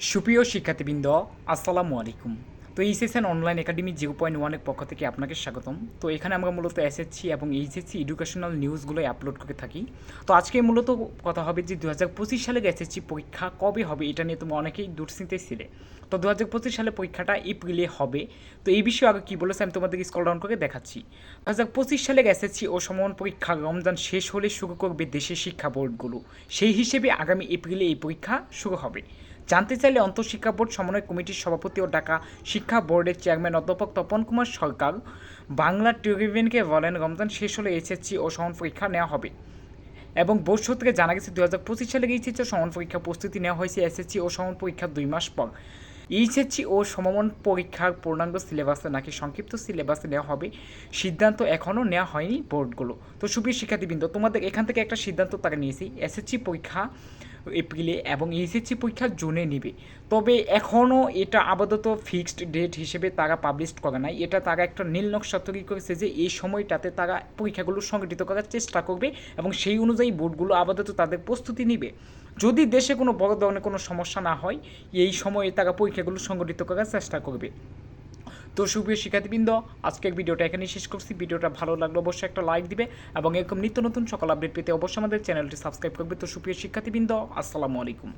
সুপ্রিয় শিক্ষার্থীবৃন্দ, আসসালামু আলাইকুম। তো এইচএসএন অনলাইন একাডেমি 0.1-এর পক্ষ থেকে আপনাকে স্বাগতম। তো এখানে আমরা মূলত এসএসসি এবং এইচএসসি এডুকেশনাল নিউজগুলোই আপলোড করে থাকি। তো আজকে মূলত কথা হবে যে 2025 সালের এসএসসি পরীক্ষা কবে হবে, এটা নিয়ে তোমরা অনেকেই দুশ্চিন্তায় ছিলে। তো 2025 সালে পরীক্ষাটা এপ্রিলে হবে। তো এই বিষয়ে আগে কী বলেছে আমি তোমাদেরকে স্ক্রল ডাউন করে দেখাচ্ছি। 2025 সালের এসএসসি ও সমমান পরীক্ষা রমজান শেষ হলে শুরু করবে দেশের শিক্ষা বোর্ডগুলো। সেই হিসেবে আগামী এপ্রিলে এই পরীক্ষা শুরু হবে। জানতে চাইলে অন্তঃশিক্ষা বোর্ড সমন্বয় কমিটির সভাপতি ও ঢাকা শিক্ষা বোর্ডের চেয়ারম্যান অধ্যাপক তপন কুমার সরকার বাংলা টেলিভিশনকে বলেন, রমজান শেষ হলে এইচএসসি ও সমান পরীক্ষা নেওয়া হবে। এবং বোর্ড সূত্রে জানা গেছে 2025 সালে এইচএসসি ও সমান পরীক্ষা প্রস্তুতি নেওয়া হয়েছে এসএসসি ও সমান পরীক্ষার 2 মাস পর। এইচএসসি ও সমমান পরীক্ষার পূর্ণাঙ্গ সিলেবাসে নাকি সংক্ষিপ্ত সিলেবাসে নেওয়া হবে, সিদ্ধান্ত এখনও নেওয়া হয়নি বোর্ডগুলো। তো সুপ্রিয় শিক্ষার্থীবৃন্দ, তোমাদের এখান থেকে একটা সিদ্ধান্ত তারা নিয়েছি, এসএসসি পরীক্ষা এপ্রিলে এবং এইচএসসি পরীক্ষা জুনে নেবে। তবে এখনও এটা আপাতত ফিক্সড ডেট হিসেবে তারা পাবলিশ করে নাই। এটা তারা একটা নীল নকশা তৈরি করেছে যে এই সময়টাতে তারা পরীক্ষাগুলো সংগঠিত করার চেষ্টা করবে এবং সেই অনুযায়ী বোর্ডগুলো আপাতত তাদের প্রস্তুতি নেবে। যদি দেশে কোনো বড় ধরনের কোনো সমস্যা না হয়, এই সময়ে তারা পরীক্ষাগুলো সংগঠিত করার চেষ্টা করবে। তো সুপ্রিয় শিক্ষার্থীবৃন্দ, আজকের ভিডিওটা এখানেই শেষ করছি। ভিডিওটা ভালো লাগলে অবশ্যই একটা লাইক দিবে এবং এরকম নিত্য নতুন সকল আপডেট পেতে অবশ্যই আমাদের চ্যানেলটি সাবস্ক্রাইব করবে। তো সুপ্রিয় শিক্ষার্থীবৃন্দ, আসসালামু আলাইকুম।